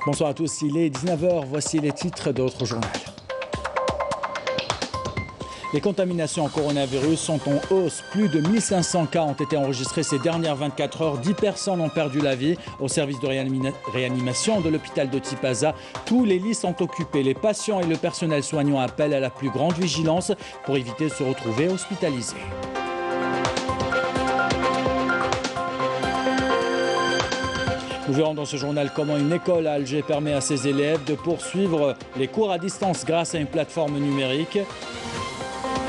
Bonsoir à tous, il est 19h, voici les titres de notre journal. Les contaminations en coronavirus sont en hausse. Plus de 1500 cas ont été enregistrés ces dernières 24 heures. 10 personnes ont perdu la vie au service de réanimation de l'hôpital de Tipaza. Tous les lits sont occupés. Les patients et le personnel soignant appellent à la plus grande vigilance pour éviter de se retrouver hospitalisés. Nous verrons dans ce journal comment une école à Alger permet à ses élèves de poursuivre les cours à distance grâce à une plateforme numérique.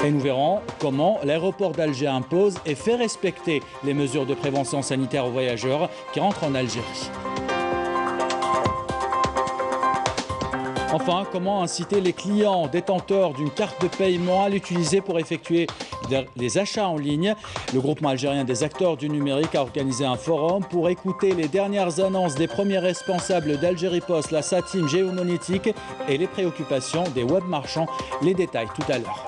Et nous verrons comment l'aéroport d'Alger impose et fait respecter les mesures de prévention sanitaire aux voyageurs qui rentrent en Algérie. Enfin, comment inciter les clients détenteurs d'une carte de paiement à l'utiliser pour effectuer les achats en ligne. Le groupement algérien des acteurs du numérique a organisé un forum pour écouter les dernières annonces des premiers responsables d'Algérie Post, la SATIM géomonétique et les préoccupations des web marchands. Les détails tout à l'heure.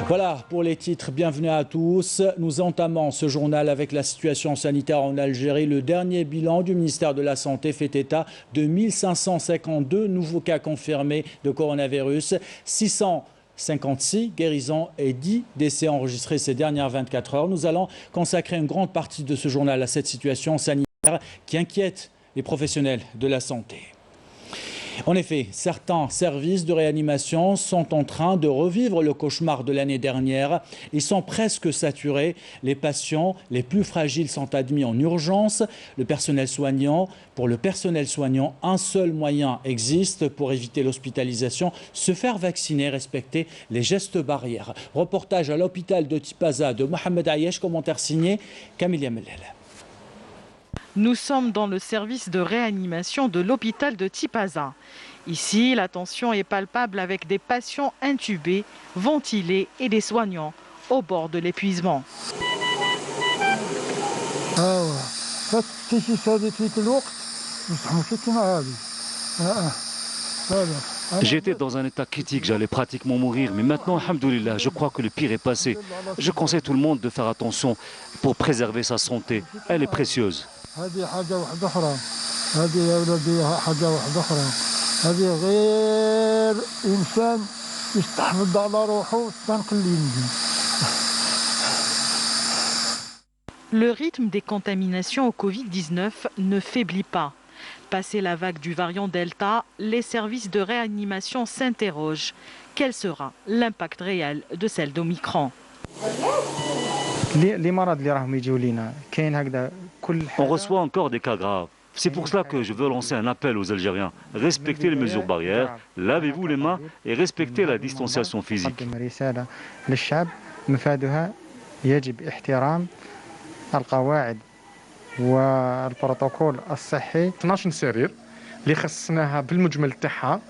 Voilà pour les titres, bienvenue à tous. Nous entamons ce journal avec la situation sanitaire en Algérie. Le dernier bilan du ministère de la Santé fait état de 1552 nouveaux cas confirmés de coronavirus, 656 guérisons et 10 décès enregistrés ces dernières 24 heures. Nous allons consacrer une grande partie de ce journal à cette situation sanitaire qui inquiète les professionnels de la santé. En effet, certains services de réanimation sont en train de revivre le cauchemar de l'année dernière. Ils sont presque saturés. Les patients les plus fragiles sont admis en urgence. Pour le personnel soignant, un seul moyen existe pour éviter l'hospitalisation, se faire vacciner, respecter les gestes barrières. Reportage à l'hôpital de Tipaza de Mohamed Ayesh, commentaire signé Camille Mellel. Nous sommes dans le service de réanimation de l'hôpital de Tipaza. Ici, la tension est palpable avec des patients intubés, ventilés et des soignants au bord de l'épuisement. J'étais dans un état critique, j'allais pratiquement mourir, mais maintenant, alhamdoulilah, je crois que le pire est passé. Je conseille tout le monde de faire attention pour préserver sa santé. Elle est précieuse. Le rythme des contaminations au Covid-19 ne faiblit pas. Passé la vague du variant Delta, les services de réanimation s'interrogent. Quel sera l'impact réel de celle d'Omicron ? On reçoit encore des cas graves. C'est pour cela que je veux lancer un appel aux Algériens. Respectez les mesures barrières, lavez-vous les mains et respectez la distanciation physique. والبروتوكول الصحي 12 سرير اللي خصصناها بالمجمل تاعها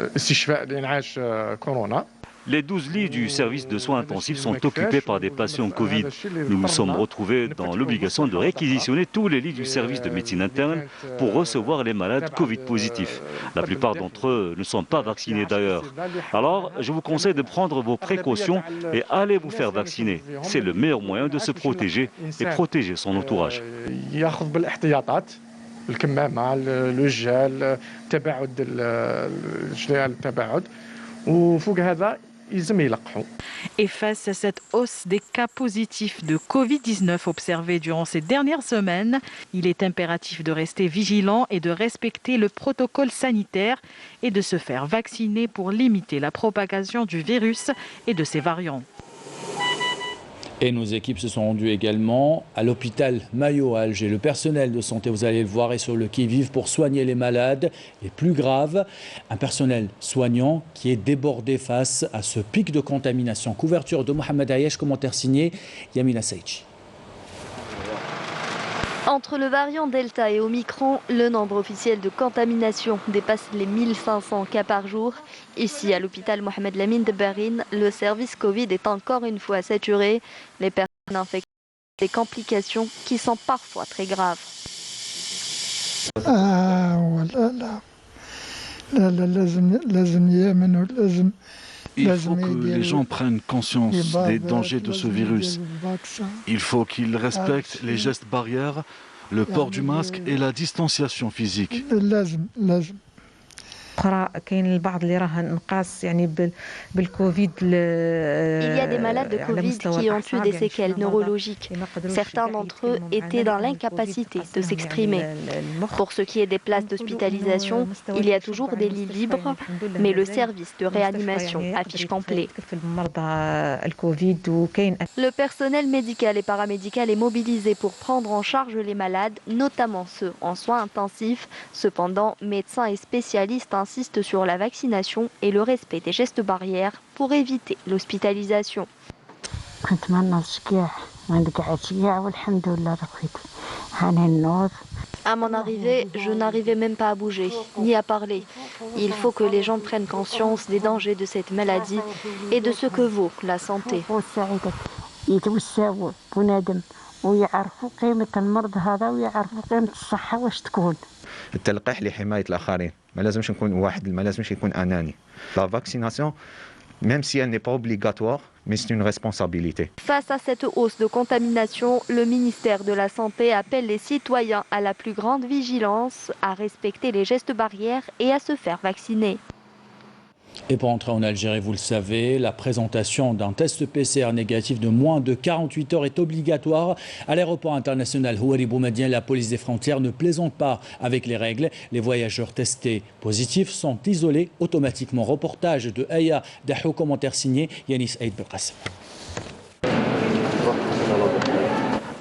لاستشفاء لانعاش كورونا. Les 12 lits du service de soins intensifs sont occupés par des patients Covid. Nous nous sommes retrouvés dans l'obligation de réquisitionner tous les lits du service de médecine interne pour recevoir les malades Covid positifs. La plupart d'entre eux ne sont pas vaccinés d'ailleurs. Alors, je vous conseille de prendre vos précautions et allez vous faire vacciner. C'est le meilleur moyen de se protéger et protéger son entourage. الكمامة، الجل، تباعد التباعد وفوق هذا يلزم يلقحوا. Et face à cette hausse des cas positifs de Covid-19 observés durant ces dernières semaines, il est impératif de rester vigilant et de respecter le protocole sanitaire et de se faire vacciner pour limiter la propagation du virus et de ses variants. Et nos équipes se sont rendues également à l'hôpital Maillot à Alger. Le personnel de santé, vous allez le voir, est sur le qui-vive pour soigner les malades les plus graves. Un personnel soignant qui est débordé face à ce pic de contamination. Couverture de Mohamed Ayesh, commentaire signé Yamina Saïdji. Entre le variant Delta et Omicron, le nombre officiel de contamination dépasse les 1500 cas par jour. Ici, à l'hôpital Mohamed Lamine de Barine, le service Covid est encore une fois saturé. Les personnes infectées ont des complications qui sont parfois très graves. Il faut que les gens prennent conscience des dangers de ce virus. Il faut qu'ils respectent les gestes barrières, le port du masque et la distanciation physique. Il y a des malades de Covid qui ont eu des séquelles neurologiques. Certains d'entre eux étaient dans l'incapacité de s'exprimer. Pour ce qui est des places d'hospitalisation, il y a toujours des lits libres, mais le service de réanimation affiche complet. Le personnel médical et paramédical est mobilisé pour prendre en charge les malades, notamment ceux en soins intensifs. Cependant, médecins et spécialistes insiste sur la vaccination et le respect des gestes barrières pour éviter l'hospitalisation. À mon arrivée, je n'arrivais même pas à bouger, ni à parler. Il faut que les gens prennent conscience des dangers de cette maladie et de ce que vaut la santé. التلقيح لحماية الآخرين ما لازمش نكون واحد ما لازمش يكون أناني. La vaccination, même si elle n'est pas obligatoire, mais c'est une responsabilité. Face à cette hausse de contamination, le ministère de la Santé appelle les citoyens à la plus grande vigilance, à respecter les gestes barrières et à se faire vacciner. Et pour entrer en Algérie, vous le savez, la présentation d'un test PCR négatif de moins de 48 heures est obligatoire. À l'aéroport international Houari Boumediene, la police des frontières ne plaisante pas avec les règles. Les voyageurs testés positifs sont isolés automatiquement. Reportage de Aya Dahou, commentaire signé Yanis Aïd Belkacem.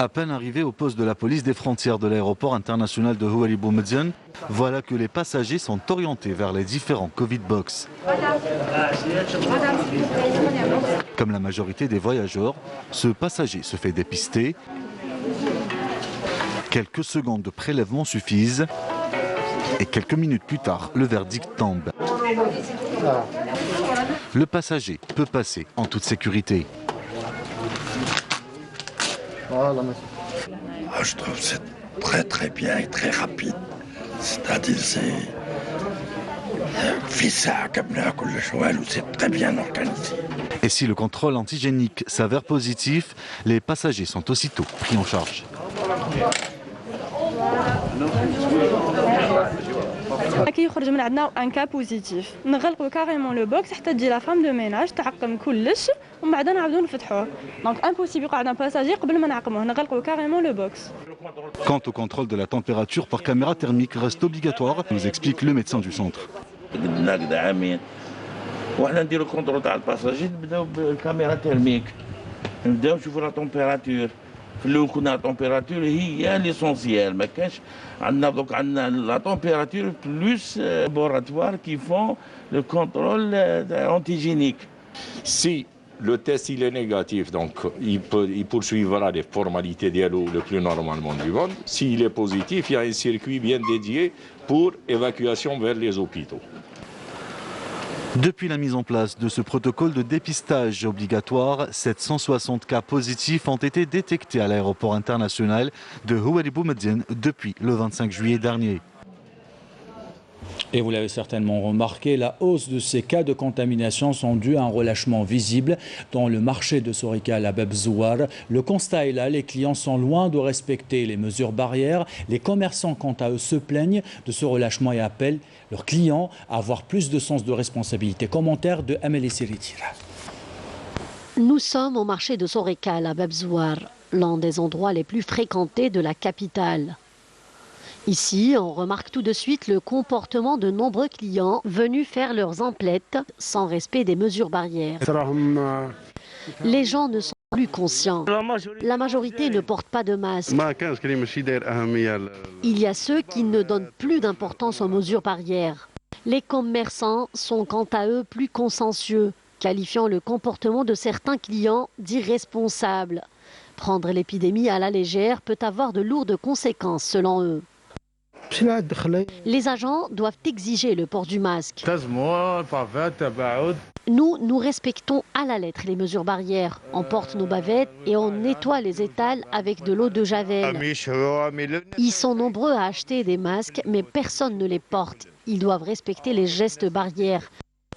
À peine arrivés au poste de la police des frontières de l'aéroport international de Houari Boumediene, voilà que les passagers sont orientés vers les différents Covid box. Comme la majorité des voyageurs, ce passager se fait dépister. Quelques secondes de prélèvement suffisent et quelques minutes plus tard, le verdict tombe. Le passager peut passer en toute sécurité. Je trouve que c'est très bien et très rapide. C'est-à-dire c'est très bien organisé. Et si le contrôle antigénique s'avère positif, les passagers sont aussitôt pris en charge. كي يخرج من عندنا ان كا بوزيتيف نغلقوا كاريمون لو بوكس حتى تجي لا فام دو ميناج تعقم كلش ومن بعد نعاودو نفتحوه دونك امبوسيبل يقعد ان باساجي قبل ما نعقموه نغلقوا كاريمون لو بوكس. Quant au contrôle de la température par caméra thermique reste obligatoire, nous explique le médecin du centre. وحنا نديرو كونترول تاع الباساجي نبداو بالكاميرا تيرميك نبداو نشوفوا لا تمبيراتور في الاول كنا لا تمبيراتور هي ليسونسيال ما كانش عندنا دوك عندنا لا تمبيراتور بلوس لابوراتوار كي فون لو كونترول انتيجينيك. Si le test il est négatif, donc il poursuivra les formalités dialogue le plus normalement du monde. S'il est positif, il y a un circuit bien dédié pour évacuation vers les hôpitaux. Depuis la mise en place de ce protocole de dépistage obligatoire, 760 cas positifs ont été détectés à l'aéroport international de Houari Boumediene depuis le 25 juillet dernier. Et vous l'avez certainement remarqué, la hausse de ces cas de contamination sont dus à un relâchement visible dans le marché de Sorika à Bab Zouar. Le constat est là, les clients sont loin de respecter les mesures barrières. Les commerçants, quant à eux, se plaignent de ce relâchement et appellent leurs clients à avoir plus de sens de responsabilité. Commentaire de Amélie Siritira. Nous sommes au marché de Sorika à Bab Zouar, l'un des endroits les plus fréquentés de la capitale. Ici, on remarque tout de suite le comportement de nombreux clients venus faire leurs emplettes sans respect des mesures barrières. Les gens ne sont plus conscients. La majorité ne porte pas de masque. Il y a ceux qui ne donnent plus d'importance aux mesures barrières. Les commerçants sont quant à eux plus consciencieux, qualifiant le comportement de certains clients d'irresponsable. Prendre l'épidémie à la légère peut avoir de lourdes conséquences selon eux. Les agents doivent exiger le port du masque. Nous respectons à la lettre les mesures barrières. On porte nos bavettes et on nettoie les étals avec de l'eau de javel. Ils sont nombreux à acheter des masques, mais personne ne les porte. Ils doivent respecter les gestes barrières.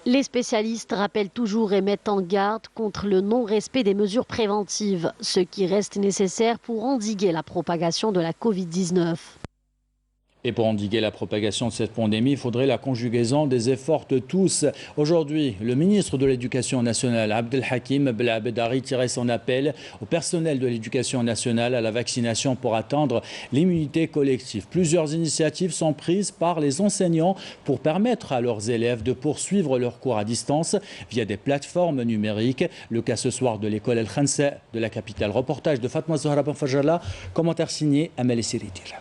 Les spécialistes rappellent toujours et mettent en garde contre le non-respect des mesures préventives, ce qui reste nécessaire pour endiguer la propagation de la Covid-19. Et pour endiguer la propagation de cette pandémie, il faudrait la conjugaison des efforts de tous. Aujourd'hui, le ministre de l'Éducation nationale, Abdelhakim Belabedari, tirait son appel au personnel de l'Éducation nationale à la vaccination pour atteindre l'immunité collective. Plusieurs initiatives sont prises par les enseignants pour permettre à leurs élèves de poursuivre leurs cours à distance via des plateformes numériques. Le cas ce soir de l'école El Khansa de la capitale. Reportage de Fatma Zohra Ben Fajala, commentaire signé Amel Siritir.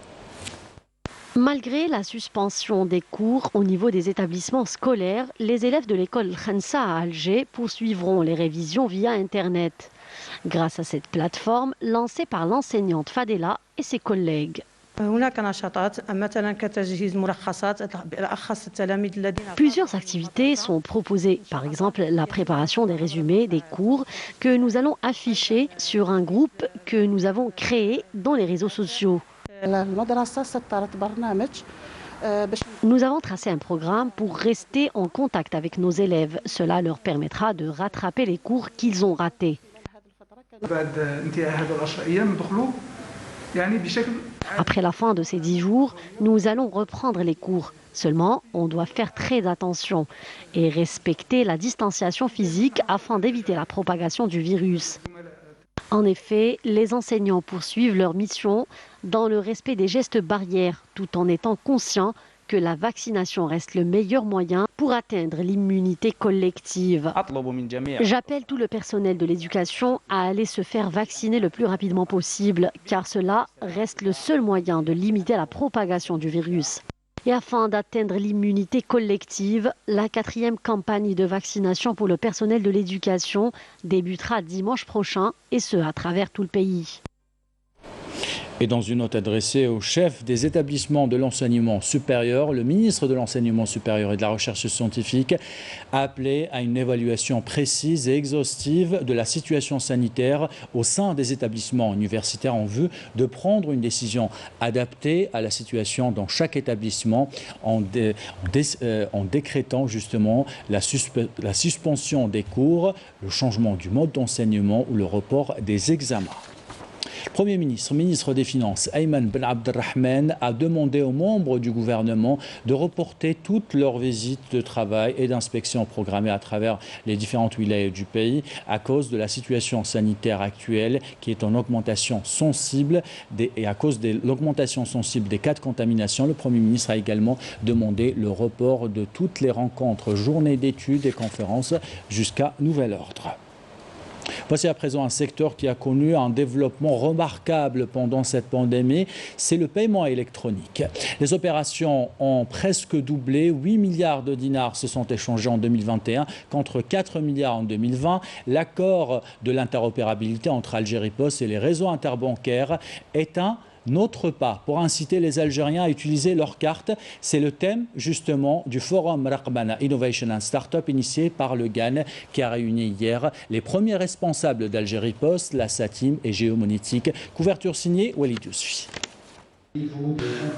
Malgré la suspension des cours au niveau des établissements scolaires, les élèves de l'école Khansa à Alger poursuivront les révisions via Internet. Grâce à cette plateforme lancée par l'enseignante Fadela et ses collègues. Plusieurs activités sont proposées, par exemple la préparation des résumés des cours que nous allons afficher sur un groupe que nous avons créé dans les réseaux sociaux. Nous avons tracé un programme pour rester en contact avec nos élèves. Cela leur permettra de rattraper les cours qu'ils ont ratés. Après la fin de ces 10 jours, nous allons reprendre les cours. Seulement, on doit faire très attention et respecter la distanciation physique afin d'éviter la propagation du virus. En effet, les enseignants poursuivent leur mission dans le respect des gestes barrières, tout en étant conscients que la vaccination reste le meilleur moyen pour atteindre l'immunité collective. J'appelle tout le personnel de l'éducation à aller se faire vacciner le plus rapidement possible, car cela reste le seul moyen de limiter la propagation du virus. Et afin d'atteindre l'immunité collective, la 4e campagne de vaccination pour le personnel de l'éducation débutera dimanche prochain, et ce à travers tout le pays. Et dans une note adressée au chef des établissements de l'enseignement supérieur, le ministre de l'Enseignement supérieur et de la Recherche scientifique a appelé à une évaluation précise et exhaustive de la situation sanitaire au sein des établissements universitaires en vue de prendre une décision adaptée à la situation dans chaque établissement en décrétant justement la suspension des cours, le changement du mode d'enseignement ou le report des examens. Le Premier ministre, ministre des Finances, Ayman Ben Abdelrahman, a demandé aux membres du gouvernement de reporter toutes leurs visites de travail et d'inspection programmées à travers les différentes wilayas du pays à cause de la situation sanitaire actuelle qui est en augmentation sensible et à cause de l'augmentation sensible des cas de contamination. Le Premier ministre a également demandé le report de toutes les rencontres, journées d'études et conférences jusqu'à nouvel ordre. Voici à présent un secteur qui a connu un développement remarquable pendant cette pandémie, c'est le paiement électronique. Les opérations ont presque doublé, 8 milliards de dinars se sont échangés en 2021 contre 4 milliards en 2020. L'accord de l'interopérabilité entre Algérie Post et les réseaux interbancaires est un autre pas pour inciter les Algériens à utiliser leurs cartes. C'est le thème justement du forum Raqmana Innovation and Startup initié par le GAN qui a réuni hier les premiers responsables d'Algérie Post, la SATIM et Géomonétique. Couverture signée Walid Yousfi.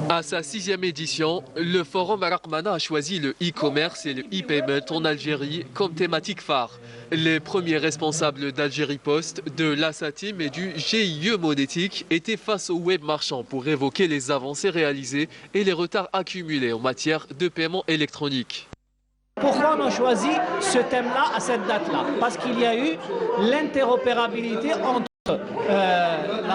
À sa 6e édition, le forum Raqmana a choisi le e-commerce et le e-payment en Algérie comme thématique phare. Les premiers responsables d'Algérie Post, de l'Assatim et du GIE Monétique étaient face aux web marchands pour évoquer les avancées réalisées et les retards accumulés en matière de paiement électronique. Pourquoi on a choisi ce thème-là à cette date-là? Parce qu'il y a eu l'interopérabilité entre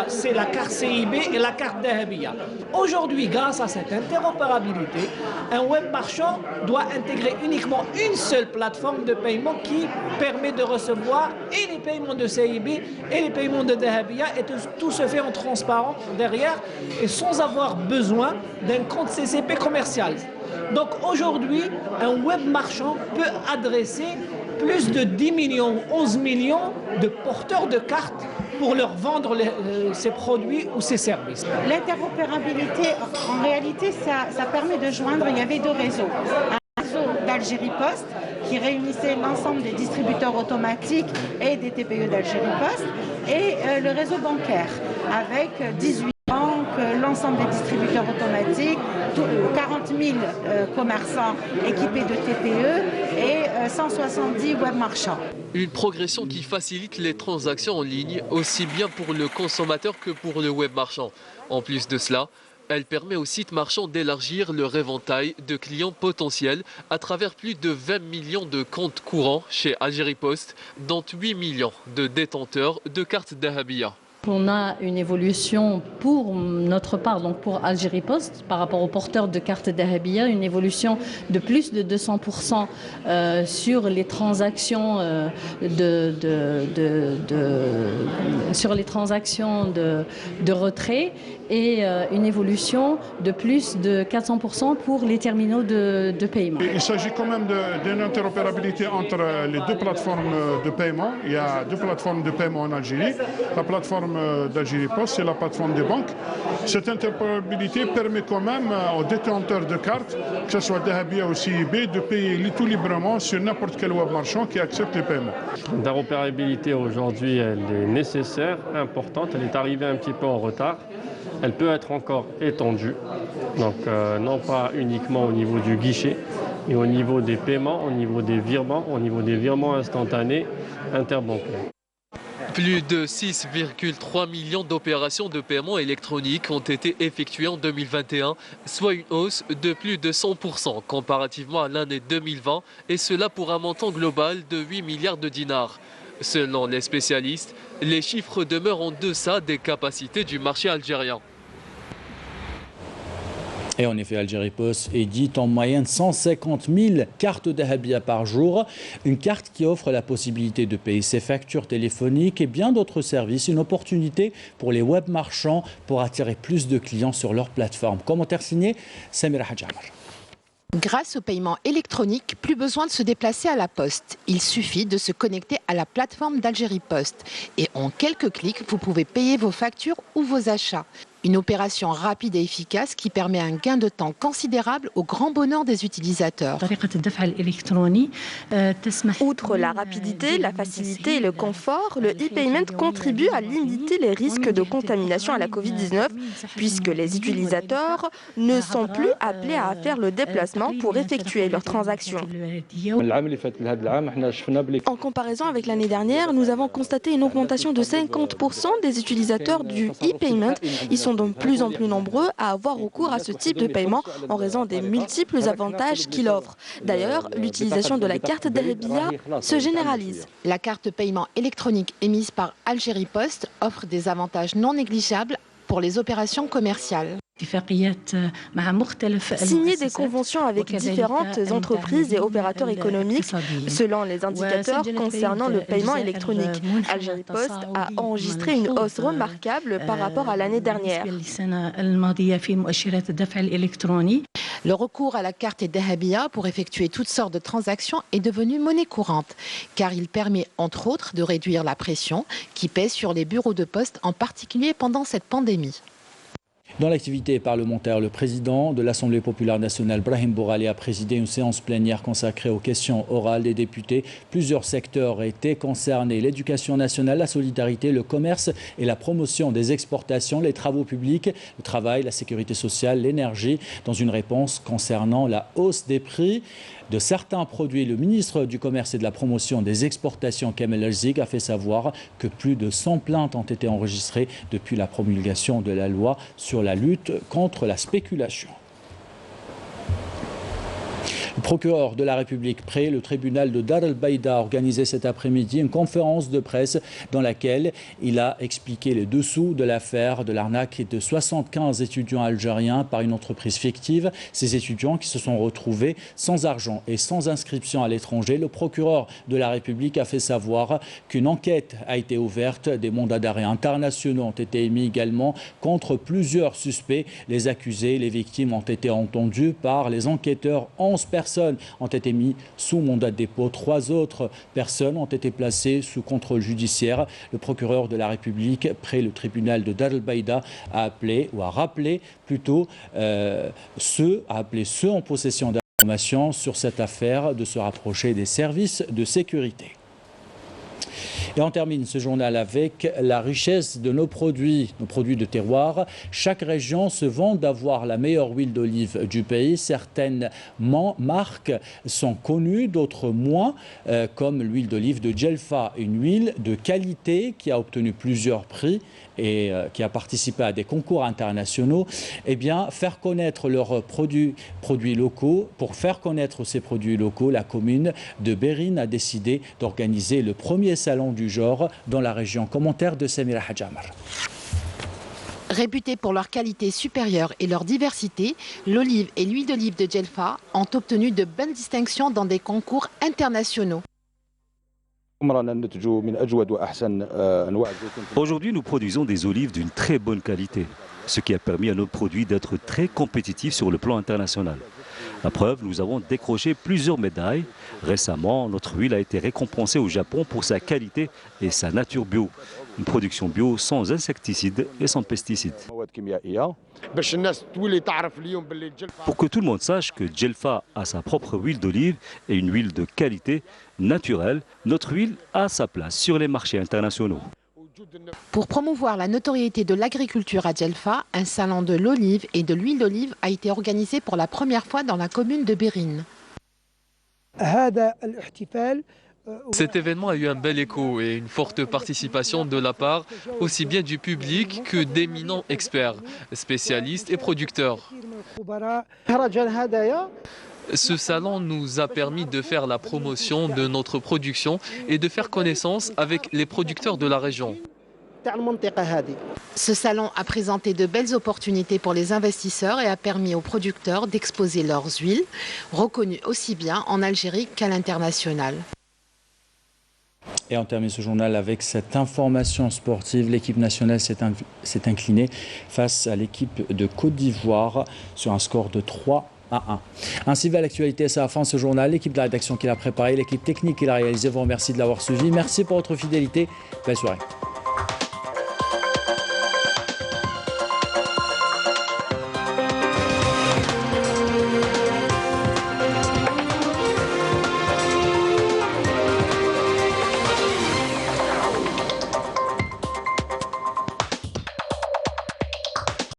c'est la carte CIB et la carte Dahabia. Aujourd'hui, grâce à cette interopérabilité, un web marchand doit intégrer uniquement une seule plateforme de paiement qui permet de recevoir et les paiements de CIB et les paiements de Dahabia, et tout se fait en transparent derrière et sans avoir besoin d'un compte CCP commercial. Donc aujourd'hui, un web marchand peut adresser plus de 10 millions, 11 millions de porteurs de cartes pour leur vendre ses produits ou ses services. L'interopérabilité, en réalité, ça permet de joindre, il y avait 2 réseaux. Un réseau d'Algérie Post qui réunissait l'ensemble des distributeurs automatiques et des TPE d'Algérie Post, et le réseau bancaire avec 18 banques, l'ensemble des distributeurs automatiques, 40 000 commerçants équipés de TPE et 170 web marchands. Une progression qui facilite les transactions en ligne, aussi bien pour le consommateur que pour le web marchand. En plus de cela, elle permet aux sites marchands d'élargir leur éventail de clients potentiels à travers plus de 20 millions de comptes courants chez Algérie Post, dont 8 millions de détenteurs de cartes Dahabia. On a une évolution pour notre part, donc pour Algérie Post, par rapport aux porteurs de cartes Dahabia, une évolution de plus de 200% sur les transactions de retrait et une évolution de plus de 400% pour les terminaux de paiement. Il s'agit quand même d'une interopérabilité entre les deux plateformes de paiement. Il y a deux plateformes de paiement en Algérie. La plateforme d'Algérie Post et la plateforme des banques. Cette interopérabilité permet quand même aux détenteurs de cartes, que ce soit Dahabia ou CIB, de payer tout librement sur n'importe quel web marchand qui accepte les paiements. L'interopérabilité aujourd'hui, elle est nécessaire, importante. Elle est arrivée un petit peu en retard. Elle peut être encore étendue, donc non pas uniquement au niveau du guichet, mais au niveau des paiements, au niveau des virements instantanés interbancaires. Plus de 6,3 millions d'opérations de paiement électronique ont été effectuées en 2021, soit une hausse de plus de 100% comparativement à l'année 2020, et cela pour un montant global de 8 milliards de dinars. Selon les spécialistes, les chiffres demeurent en deçà des capacités du marché algérien. Et en effet, Algérie Post édite en moyenne 150 000 cartes Dahabia par jour. Une carte qui offre la possibilité de payer ses factures téléphoniques et bien d'autres services. Une opportunité pour les web marchands pour attirer plus de clients sur leur plateforme. Commentaire signé Samira Hadjamar. Grâce au paiement électronique, plus besoin de se déplacer à la poste. Il suffit de se connecter à la plateforme d'Algérie Post. Et en quelques clics, vous pouvez payer vos factures ou vos achats. Une opération rapide et efficace qui permet un gain de temps considérable au grand bonheur des utilisateurs. Outre la rapidité, la facilité et le confort, le e-payment contribue à limiter les risques de contamination à la Covid-19 puisque les utilisateurs ne sont plus appelés à faire le déplacement pour effectuer leurs transactions. En comparaison avec l'année dernière, nous avons constaté une augmentation de 50% des utilisateurs du e-payment. Ils sont de plus en plus nombreux à avoir recours à ce type de paiement en raison des multiples avantages qu'il offre. D'ailleurs, l'utilisation de la carte Dahabia se généralise. La carte paiement électronique émise par Algérie Post offre des avantages non négligeables pour les opérations commerciales. Signer des conventions avec différentes entreprises et opérateurs économiques selon les indicateurs concernant le paiement électronique. Algérie Post a enregistré une hausse remarquable par rapport à l'année dernière. Le recours à la carte Dahabia pour effectuer toutes sortes de transactions est devenu monnaie courante, car il permet entre autres de réduire la pression qui pèse sur les bureaux de poste, en particulier pendant cette pandémie. Dans l'activité parlementaire, le président de l'Assemblée populaire nationale, Brahim Bourali, a présidé une séance plénière consacrée aux questions orales des députés. Plusieurs secteurs étaient concernés: l'éducation nationale, la solidarité, le commerce et la promotion des exportations, les travaux publics, le travail, la sécurité sociale, l'énergie. Dans une réponse concernant la hausse des prix de certains produits, le ministre du Commerce et de la Promotion des Exportations, Kamel Elzig, a fait savoir que plus de 100 plaintes ont été enregistrées depuis la promulgation de la loi sur la lutte contre la spéculation. Le procureur de la République près le tribunal de Dar el-Baïda a organisé cet après-midi une conférence de presse dans laquelle il a expliqué les dessous de l'affaire de l'arnaque de 75 étudiants algériens par une entreprise fictive. Ces étudiants qui se sont retrouvés sans argent et sans inscription à l'étranger. Le procureur de la République a fait savoir qu'une enquête a été ouverte. Des mandats d'arrêt internationaux ont été émis également contre plusieurs suspects. Les accusés, les victimes ont été entendus par les enquêteurs. 11 personnes ont été mises sous mandat de dépôt. 3 autres personnes ont été placées sous contrôle judiciaire. Le procureur de la République, près le tribunal de Dar el-Baïda, a rappelé ceux en possession d'informations sur cette affaire de se rapprocher des services de sécurité. Et on termine ce journal avec la richesse de nos produits de terroir. Chaque région se vante d'avoir la meilleure huile d'olive du pays. Certaines marques sont connues, d'autres moins, comme l'huile d'olive de Djelfa, une huile de qualité qui a obtenu plusieurs prix et qui a participé à des concours internationaux. Eh bien, faire connaître leurs produits locaux. Pour faire connaître ces produits locaux, la commune de Berrine a décidé d'organiser le premier salon du genre dans la région. Commentaire de Samira Hadjamar. Réputés pour leur qualité supérieure et leur diversité, l'olive et l'huile d'olive de Djelfa ont obtenu de bonnes distinctions dans des concours internationaux. Aujourd'hui, nous produisons des olives d'une très bonne qualité, ce qui a permis à nos produits d'être très compétitifs sur le plan international. La preuve, nous avons décroché plusieurs médailles. Récemment, notre huile a été récompensée au Japon pour sa qualité et sa nature bio. Une production bio sans insecticides et sans pesticides. Pour que tout le monde sache que Djelfa a sa propre huile d'olive et une huile de qualité naturelle, notre huile a sa place sur les marchés internationaux. Pour promouvoir la notoriété de l'agriculture à Djelfa, un salon de l'olive et de l'huile d'olive a été organisé pour la première fois dans la commune de Berrine. Cet événement a eu un bel écho et une forte participation de la part aussi bien du public que d'éminents experts, spécialistes et producteurs. Ce salon nous a permis de faire la promotion de notre production et de faire connaissance avec les producteurs de la région. Ce salon a présenté de belles opportunités pour les investisseurs et a permis aux producteurs d'exposer leurs huiles, reconnues aussi bien en Algérie qu'à l'international. Et on termine ce journal avec cette information sportive. L'équipe nationale s'est inclinée face à l'équipe de Côte d'Ivoire sur un score de 3-1. Ainsi va l'actualité, c'est la fin de ce journal. L'équipe de la rédaction qui l'a préparé, l'équipe technique qui l'a réalisé, vous remercie de l'avoir suivi. Merci pour votre fidélité. Belle soirée.